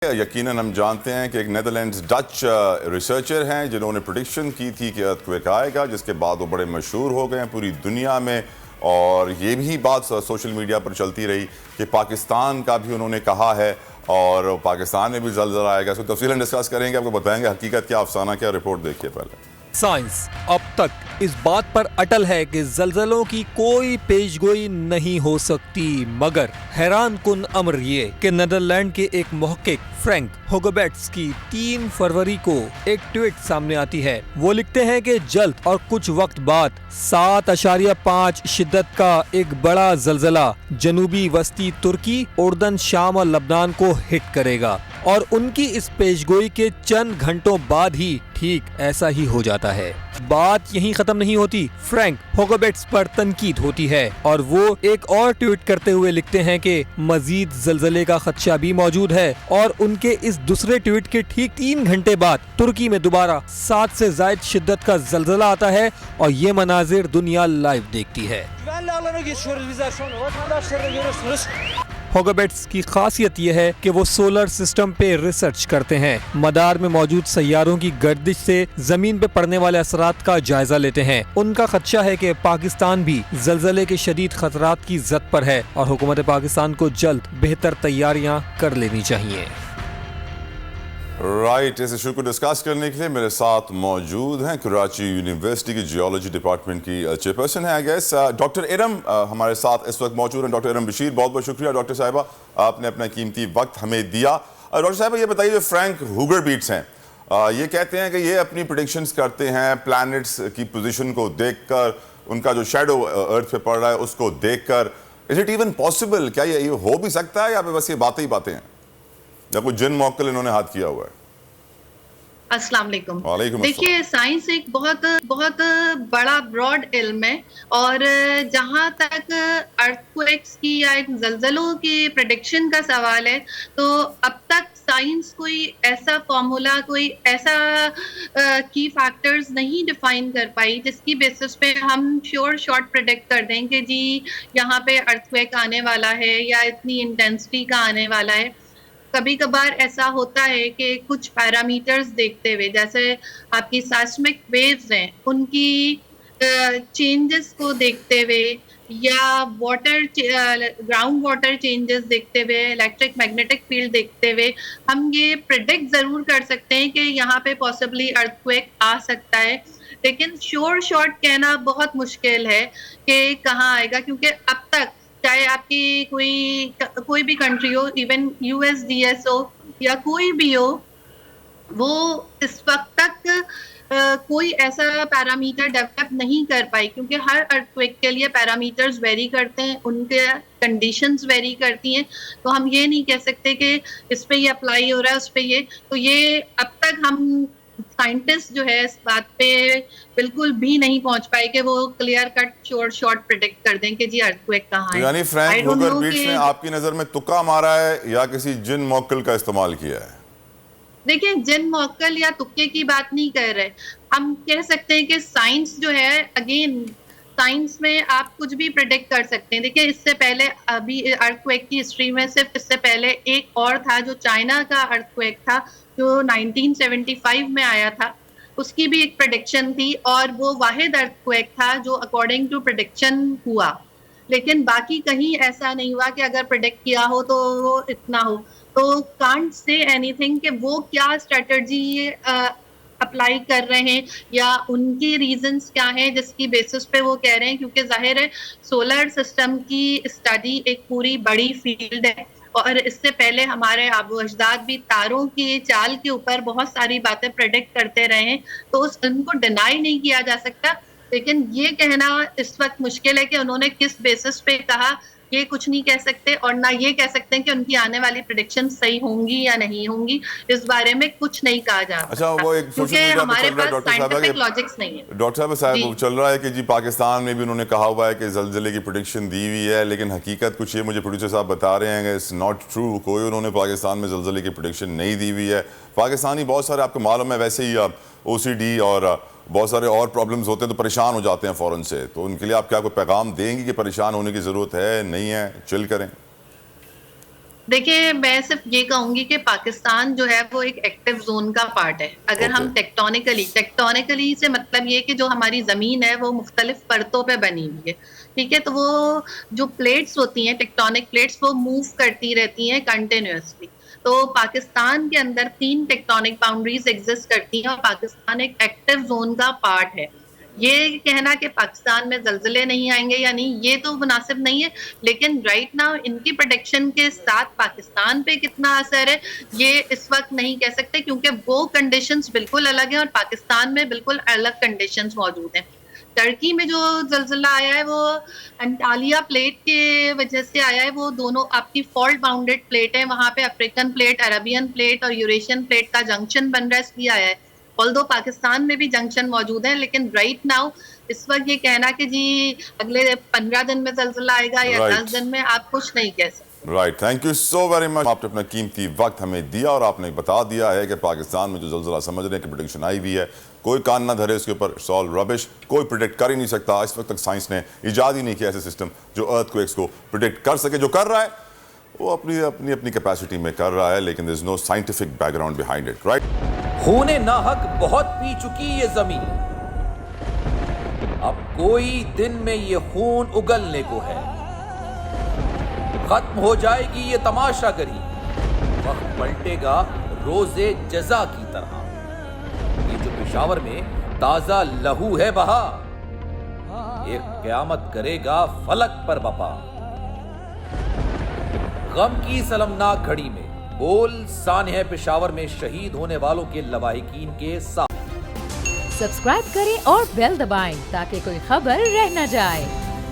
یقیناً ہم جانتے ہیں کہ ایک نیدرلینڈز ڈچ ریسرچر ہیں جنہوں نے پریڈکشن کی تھی کہ ارتھ آئے گا، جس کے بعد وہ بڑے مشہور ہو گئے ہیں پوری دنیا میں، اور یہ بھی بات سوشل میڈیا پر چلتی رہی کہ پاکستان کا بھی انہوں نے کہا ہے اور پاکستان میں بھی زلزلہ آئے گا۔ اس کو تفصیلاً ڈسکس کریں گے، آپ کو بتائیں گے حقیقت کیا افسانہ کیا، رپورٹ دیکھیے پہلے۔ سائنس اب تک اس بات پر اٹل ہے کہ زلزلوں کی کوئی پیش گوئی نہیں ہو سکتی، مگر حیران کن امر یہ کہ نیدرلینڈ کے ایک محقق فرینک ہوگبیٹس کی 3 فروری کو ایک ٹویٹ سامنے آتی ہے۔ وہ لکھتے ہیں کہ جلد اور کچھ وقت بعد 7.5 شدت کا ایک بڑا زلزلہ جنوبی وسطی ترکی، اردن، شام اور لبنان کو ہٹ کرے گا، اور ان کی اس پیشگوئی کے چند گھنٹوں بعد ہی ٹھیک ایسا ہی ہو جاتا ہے۔ بات یہیں ختم نہیں ہوتی، فرینک ہوگبیٹس پر تنقید ہوتی ہے اور وہ ایک اور ٹویٹ کرتے ہوئے لکھتے ہیں کہ مزید زلزلے کا خدشہ بھی موجود ہے، اور ان کے اس دوسرے ٹویٹ کے ٹھیک 3 گھنٹے بعد ترکی میں دوبارہ 7 سے زائد شدت کا زلزلہ آتا ہے، اور یہ مناظر دنیا لائیو دیکھتی ہے۔ ہوگبیٹس کی خاصیت یہ ہے کہ وہ سولر سسٹم پہ ریسرچ کرتے ہیں، مدار میں موجود سیاروں کی گردش سے زمین پہ پڑنے والے اثرات کا جائزہ لیتے ہیں۔ ان کا خدشہ ہے کہ پاکستان بھی زلزلے کے شدید خطرات کی زد پر ہے، اور حکومت پاکستان کو جلد بہتر تیاریاں کر لینی چاہیے۔ رائٹ، اس ایشو کو ڈسکس کرنے کے لیے میرے ساتھ موجود ہیں کراچی یونیورسٹی کی جیولوجی ڈپارٹمنٹ کی چیئرپرسن ہیں ڈاکٹر ارم ہمارے ساتھ اس وقت موجود ہیں۔ ڈاکٹر ارم بشیر، بہت بہت شکریہ ڈاکٹر صاحبہ، آپ نے اپنا قیمتی وقت ہمیں دیا۔ ڈاکٹر صاحبہ یہ بتائیے، جو فرینک ہوگبیٹس ہیں یہ کہتے ہیں کہ یہ اپنی پریڈکشنز کرتے ہیں پلانٹس کی پوزیشن کو دیکھ کر، ان کا جو شیڈو ارتھ پہ پڑ رہا ہے اس کو دیکھ کر۔ Is it even possible? کیا یہ ہو بھی سکتا ہے یا پھر بس یہ باتیں ہی باتیں ہیں، یا کوئی جن موکل انہوں نے ہاتھ کیا ہوا ہے؟ السلام علیکم۔ وعلیکم دیکھیے، سائنس ایک بہت بڑا براڈ علم ہے، اور جہاں تک ارتھکویکس کی یا زلزلوں کی پریڈکشن کا سوال ہے، تو اب تک سائنس کوئی ایسا فارمولا، کوئی ایسا کی فیکٹرز نہیں ڈیفائن کر پائی جس کی بیسس پہ ہم شارٹ پریڈکٹ کر دیں کہ جی یہاں پہ ارتھکویک آنے والا ہے یا اتنی انٹینسٹی کا آنے والا ہے۔ کبھی کبھار ایسا ہوتا ہے کہ کچھ پیرامیٹرز دیکھتے ہوئے، جیسے آپ کی سیسمک ویوز ہیں، ان کی چینجز کو دیکھتے ہوئے، یا گراؤنڈ واٹر چینجز دیکھتے ہوئے، الیکٹرک میگنیٹک فیلڈ دیکھتے ہوئے، ہم یہ پریڈکٹ ضرور کر سکتے ہیں کہ یہاں پہ پاسبلی ارتھکویک آ سکتا ہے، لیکن شارٹ کہنا بہت مشکل ہے کہ کہاں آئے گا، کیونکہ اب تک چاہے آپ کی کوئی بھی کنٹری ہو، ایون USGS ہو یا کوئی بھی ہو، وہ اس وقت تک کوئی ایسا پیرامیٹر ڈیولپ نہیں کر پائی، کیونکہ ہر ارتھکویک کے لیے پیرامیٹرز ویری کرتے ہیں، ان کے کنڈیشنز ویری کرتی ہیں، تو ہم یہ نہیں کہہ سکتے کہ اس پہ یہ اپلائی ہو رہا ہے، اس پہ یہ، تو یہ اب تک ہم سائنٹسٹ جو ہے اس بات پہ بالکل بھی نہیں پہنچ پائے کہ وہ کلیئر کٹ شارٹ پریڈکٹ کر دیں کہ جی ارتھکویک کہاں ہے۔ یعنی فرینک ہوگبیٹس نے آپ کی نظر میں تکا مارا ہے یا کسی جن موکل کا استعمال کیا ہے؟ دیکھیں، جن موکل یا تکے کی بات نہیں کر رہے، ہم کہہ سکتے ہیں کہ سائنس جو ہے، اگین سائنس میں آپ کچھ بھی پریڈکٹ کر سکتے ہیں۔ دیکھیں، اس سے پہلے ابھی ارتھکویک کی ہسٹری میں صرف اس سے پہلے ایک اور تھا جو چائنا کا ارتھکویک تھا، جو 1975 میں آیا تھا، اس کی بھی ایک پریڈکشن تھی، اور وہ واحد ارتھکویک تھا جو اکارڈنگ ٹو پریڈکشن ہوا، لیکن باقی کہیں ایسا نہیں ہوا کہ اگر پریڈکٹ کیا ہو تو وہ اتنا ہو۔ تو کانٹ سے اینی تھنگ کہ وہ کیا اسٹریٹجی اپلائی کر رہے ہیں یا ان کی ریزنز کیا ہیں جس کی بیسس پہ وہ کہہ رہے ہیں، کیونکہ ظاہر ہے سولر سسٹم کی اسٹڈی ایک پوری بڑی فیلڈ ہے، اور اس سے پہلے ہمارے آبا و اجداد بھی تاروں کی چال کے اوپر بہت ساری باتیں پریڈکٹ کرتے رہے ہیں، تو ان کو ڈینائی نہیں کیا جا سکتا، لیکن یہ کہنا اس وقت مشکل ہے کہ انہوں نے کس بیسس پہ کہا، یہ کچھ نہیں کہہ سکتے، اور نہ یہ کہہ سکتے ہیں کہ ان کی آنے والی پریڈکشن صحیح ہوں گی یا نہیں ہوں گی، اس بارے میں کچھ نہیں کہا جا سکتا، وہ ایک کیونکہ ہمارے پاس سائنٹیفک لاجکس نہیں ہے۔ ڈاکٹر صاحب چل رہا ہے کہ جی پاکستان میں بھی انہوں نے کہا ہوا ہے کہ زلزلے کی پریڈکشن دی ہوئی ہے، لیکن حقیقت کچھ یہ مجھے پروڈیوسر صاحب بتا رہے ہیں کہ اٹس ناٹ ٹرو، کوئی انہوں نے پاکستان میں زلزلے کی پریڈکشن نہیں دی ہوئی ہے۔ پاکستانی بہت سارے، آپ کو معلوم ہے ویسے ہی OCD اور بہت سارے اور پرابلمز ہوتے ہیں تو پریشان ہو جاتے ہیں فوراً سے، تو ان کے لیے آپ کیا کوئی پیغام دیں گی کہ پریشان ہونے کی ضرورت ہے، نہیں ہے، چل کریں؟ دیکھیں میں صرف یہ کہوں گی کہ پاکستان جو ہے وہ ایک ایکٹیو زون کا پارٹ ہے. اگر ہم ٹیکٹونیکلی سے مطلب یہ کہ جو ہماری زمین ہے وہ مختلف پرتوں پہ بنی ہوئی ہے, ٹھیک ہے, تو وہ جو پلیٹس ہوتی ہیں ٹیکٹونک پلیٹس وہ موو کرتی رہتی ہیں کنٹینیوسلی. تو پاکستان کے اندر 3 ٹیکٹونک باؤنڈریز ایگزسٹ کرتی ہیں اور پاکستان ایک ایکٹیو زون کا پارٹ ہے. یہ کہنا کہ پاکستان میں زلزلے نہیں آئیں گے یا نہیں, یہ تو مناسب نہیں ہے, لیکن رائٹ ناؤ ان کی پروڈکشن کے ساتھ پاکستان پہ کتنا اثر ہے یہ اس وقت نہیں کہہ سکتے, کیونکہ وہ کنڈیشنز بالکل الگ ہیں اور پاکستان میں بالکل الگ کنڈیشنز موجود ہیں. ترکی میں جو زلزلہ آیا ہے وہ انٹالیا پلیٹ کے وجہ سے آیا ہے. وہ دونوں آپ کی فالٹ باؤنڈیڈ پلیٹ ہے, وہاں پہ افریقن پلیٹ, عربین پلیٹ اور یوریشین پلیٹ کا جنکشن بن رہا ہے, اس لیے آیا ہے. although پاکستان میں بھی جنکشن موجود ہیں, لیکن رائٹ ناؤ اس وقت یہ کہنا کہ جی اگلے 15 دن میں زلزلہ آئے گا یا 10 دن میں, آپ کچھ نہیں کہہ سکتے. Right, thank you so very much. آپ نے اپنا قیمتی وقت ہمیں دیا اور آپ نے بتا دیا ہے کہ پاکستان میں جو زلزلہ سمجھ رہے ہیں کہ پریڈکشن آئی ہوئی ہے, کوئی کان نہ دھرے اس کے اوپر, اٹس آل ربش, کوئی پریڈکٹ کر ہی نہیں سکتا. اس وقت تک سائنس نے ایجاد ہی نہیں کیا ایسے سسٹم جو ارتھ کویکس کو پریڈکٹ کر سکے. جو کر رہا ہے وہ اپنی کیپیسٹی میں کر رہا ہے, لیکن there is no scientific background behind it. Right, خونے ناحق بہت پی چکی یہ زمین, اب کوئی دن میں یہ خون اگلنے کو ہے. ختم ہو جائے گی یہ تماشا گری, وقت پلٹے گا روزے جزا کی طرح. یہ جو پشاور میں تازہ لہو ہے بہا, ایک قیامت کرے گا فلک پر بپا. غم کی سلمناک گھڑی میں بول سانحہ پشاور میں شہید ہونے والوں کے لواحقین کے ساتھ. سبسکرائب کریں اور بیل دبائیں تاکہ کوئی خبر رہ نہ جائے.